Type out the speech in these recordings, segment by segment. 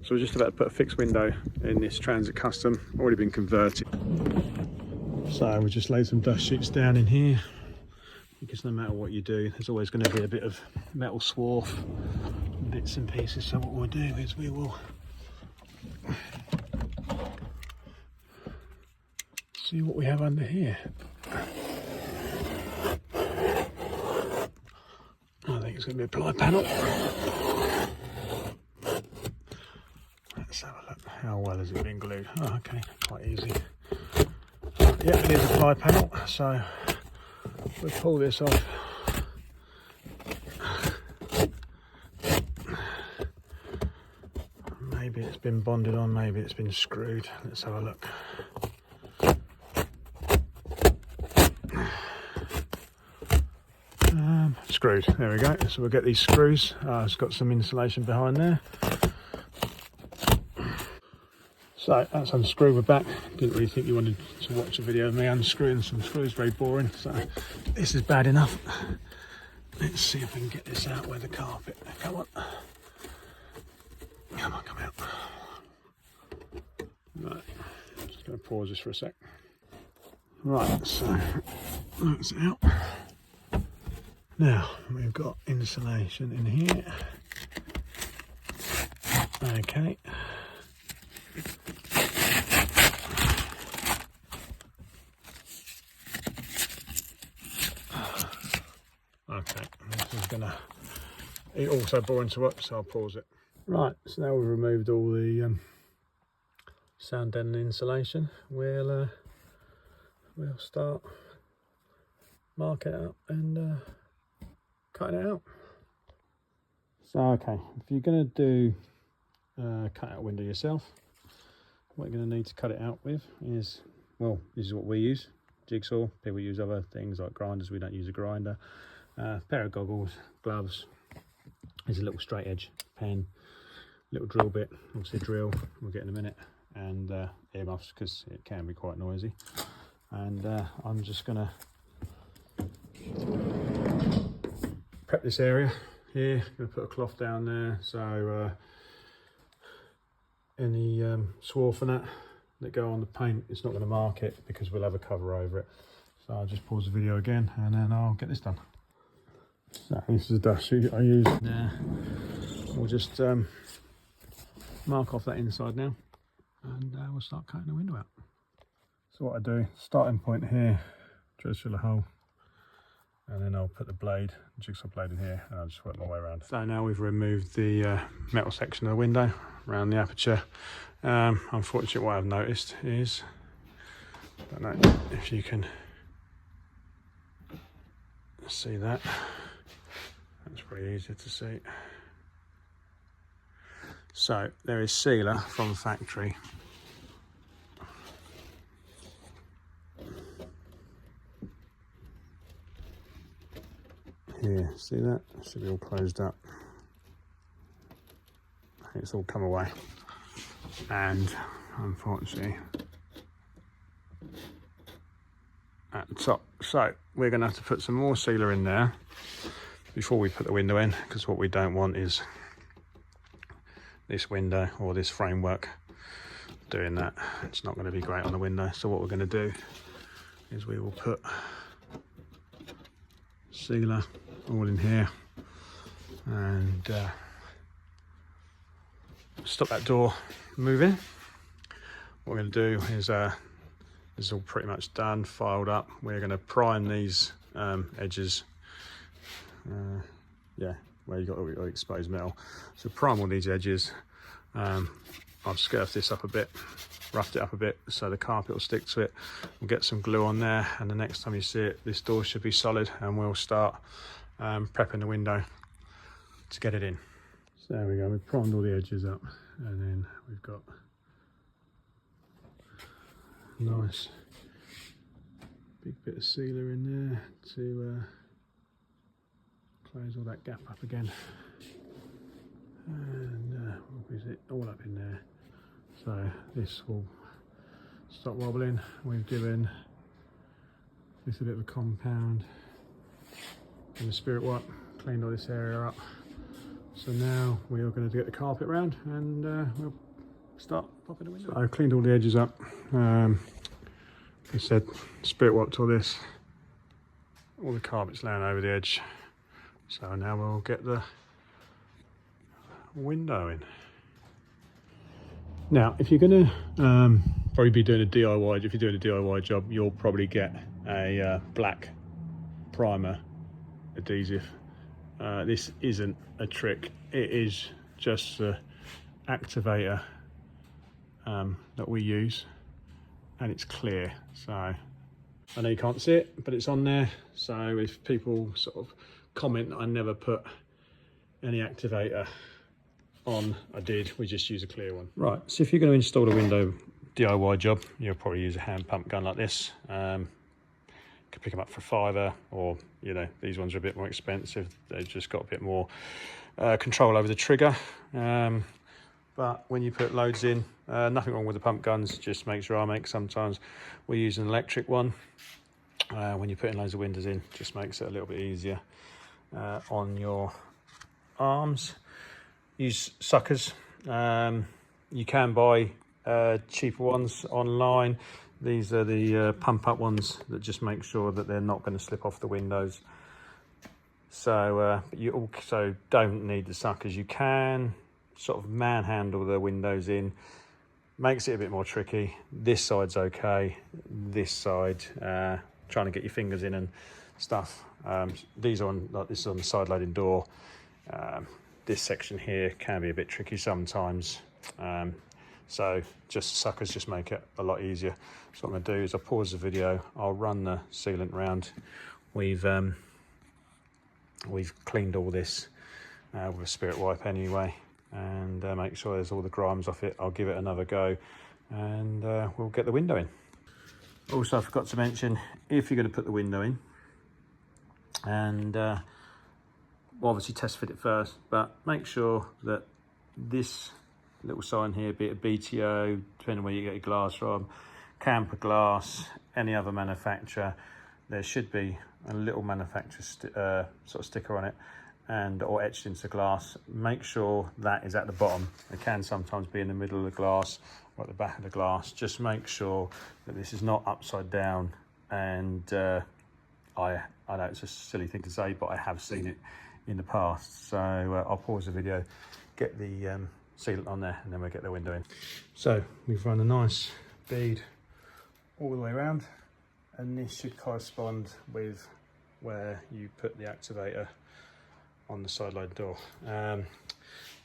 So we're just about to put a fixed window in this Transit Custom, already been converted. So we just laid some dust sheets down in here, because no matter what you do, there's always going to be a bit of metal swarf, bits and pieces. So what we'll do is we will see what we have under here. I think it's going to be a ply panel. Let's have a look. How well has it been glued? Oh, okay, quite easy. Yeah, it is a ply panel, so we'll pull this off. Maybe it's been bonded on, maybe it's been screwed. Let's have a look. Screwed, there we go. So we'll get these screws. It's got some insulation behind there. So that's unscrewed, we're back. Didn't really think you wanted to watch a video of me unscrewing some screws, very boring. So this is bad enough. Let's see if we can get this out with the carpet. Come on. Come on, come out. Right, I'm just going to pause this for a sec. Right, so that's out. Now we've got insulation in here. Okay. Okay, this is gonna, it also boring to watch, so I'll pause it. Right, so now we've removed all the sound deadening insulation. We'll start marking it up and cutting it out. So okay, if you're going to do cut out window yourself, what you're going to need to cut it out with is, well, this is what we use, jigsaw. People use other things like grinders. We don't use a grinder. Pair of goggles, gloves. There's a little straight edge pen, little drill bit, obviously a drill we'll get in a minute, and earmuffs because it can be quite noisy. And I'm just going to prep this area here. Going to put a cloth down there, so any swarf and that go on the paint, it's not going to mark it because we'll have a cover over it. So I'll just pause the video again and then I'll get this done. So this is the dust sheet I use there. We'll just mark off that inside now, and we'll start cutting the window out. So what I do, starting point here, just drill a hole, and then I'll put the blade, jigsaw blade in here, and I'll just work my way around. So now we've removed the metal section of the window around the aperture. Unfortunately, what I've noticed is, I don't know if you can see that. That's pretty easy to see. So there is sealer from factory. Here, see that? It should be all closed up. It's all come away. And unfortunately, at the top. So we're going to have to put some more sealer in there before we put the window in, because what we don't want is this window or this framework doing that. It's not going to be great on the window. So what we're going to do is we will put sealer all in here and stop that door moving. What we're going to do is this is all pretty much done, filed up. We're going to prime these edges, yeah, where you've got all exposed metal. So prime all these edges. I've scurfed this up a bit, roughed it up a bit so the carpet will stick to it. We'll get some glue on there, and the next time you see it, this door should be solid, and we'll start prepping the window to get it in. So there we go, we've primed all the edges up, and then we've got a nice big bit of sealer in there to close all that gap up again. And is it all up in there, so this will stop wobbling. We've given this a bit of a compound and the spirit wipe, cleaned all this area up, So now we are going to get the carpet round and we'll start popping the window. So I cleaned all the edges up. I said spirit wiped all this. All the carpet's laying over the edge. So now we'll get the window in. Now, if you're going to probably be doing a DIY, if you're doing a DIY job, you'll probably get a black primer adhesive. This isn't a trick, it is just the activator that we use, and it's clear. So I know you can't see it, but it's on there. So if people sort of comment that I never put any activator on, I did. We just use a clear one. Right, so if you're going to install a window DIY job, you'll probably use a hand pump gun like this. You can pick them up for £5, or you know, these ones are a bit more expensive. They've just got a bit more control over the trigger. But when you put loads in, nothing wrong with the pump guns, just makes your arm ache sometimes. We use an electric one. When you're putting loads of windows in, just makes it a little bit easier on your arms. Use suckers. You can buy cheaper ones online. These are the pump up ones that just make sure that they're not going to slip off the windows. So you also don't need the suckers. You can sort of manhandle the windows in. Makes it a bit more tricky. This side's okay. This side, trying to get your fingers in and stuff. These are on, like this is on the side loading door. This section here can be a bit tricky sometimes. So just suckers just make it a lot easier. So what I'm going to do is I'll pause the video, I'll run the sealant round. We've cleaned all this with a spirit wipe anyway, and make sure there's all the grimes off it. I'll give it another go, and we'll get the window in. Also, I forgot to mention, if you're going to put the window in, and we'll obviously test fit it first, but make sure that this little sign here, be it a BTO, depending on where you get your glass from, Camper Glass, any other manufacturer, there should be a little manufacturer sort of sticker on it, and or etched into glass. Make sure that is at the bottom. It can sometimes be in the middle of the glass or at the back of the glass. Just make sure that this is not upside down. And I know it's a silly thing to say, but I have seen it in the past. So I'll pause the video, get the sealant on there, and then we'll get the window in. So we've run a nice bead all the way around, and this should correspond with where you put the activator on the side load door.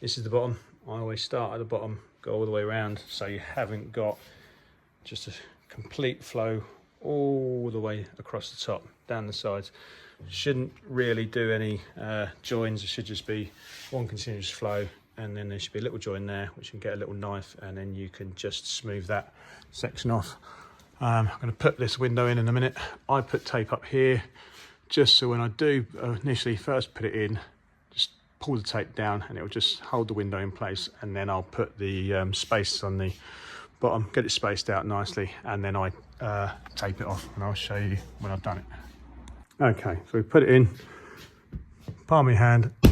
This is the bottom. I always start at the bottom, go all the way around, so you haven't got just a complete flow all the way across the top, down the sides. Shouldn't really do any joins. It should just be one continuous flow, and then there should be a little join there, which you can get a little knife, and then you can just smooth that section off. I'm going to put this window in a minute. I put tape up here, just so when I do initially first put it in, just pull the tape down and it will just hold the window in place, and then I'll put the space on the bottom, get it spaced out nicely, and then I tape it off, and I'll show you when I've done it. Okay, so we put it in, palm of your hand, go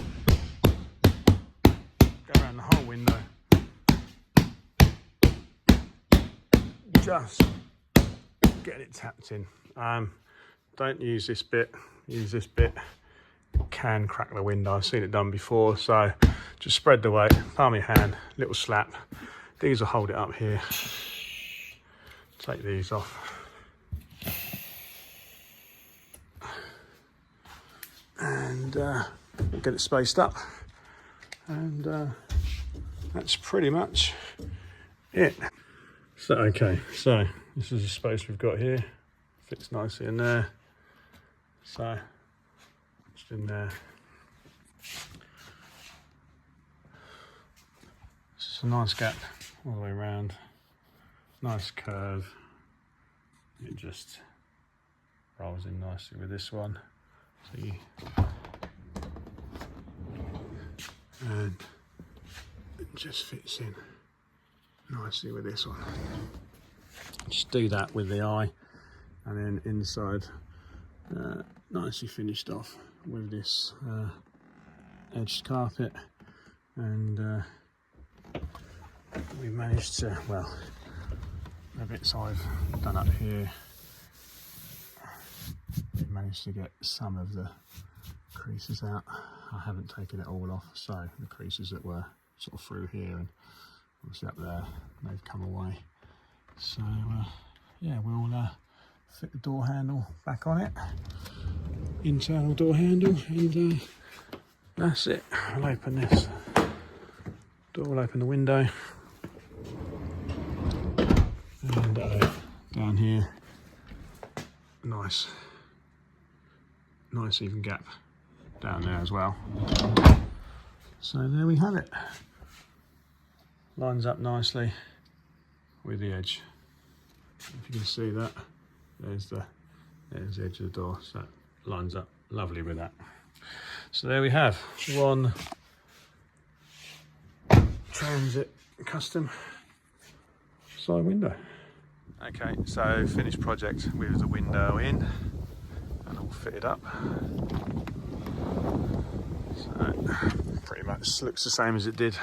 around the whole window, just get it tapped in. Don't use this bit, use this bit. It can crack the window, I've seen it done before. So just spread the weight, palm of your hand, little slap. These will hold it up here. Take these off. And get it spaced up. And that's pretty much it. So, okay, so this is the space we've got here. Fits nicely in there. So, just in there. It's a nice gap all the way around. Nice curve. It just rolls in nicely with this one. So and it just fits in nicely with this one. Just do that with the eye, and then inside nicely finished off with this edged carpet. and we managed to, well, the bits I've done up here, we managed to get some of the creases out. I haven't taken it all off, so the creases that were sort of through here and obviously up there, they've come away. So yeah, we'll fit the door handle back on it, internal door handle, and that's it. I'll open this door, will open the window, and down here, nice even gap down there as well. So there we have it. Lines up nicely with the edge. If you can see that, there's the edge of the door, so that lines up lovely with that. So there we have one Transit custom side window. Okay, so finished project with the window in and all fitted up. So pretty much looks the same as it did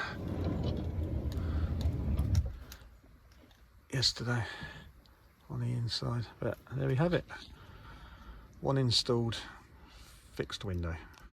yesterday on the inside, but there we have it. One installed fixed window.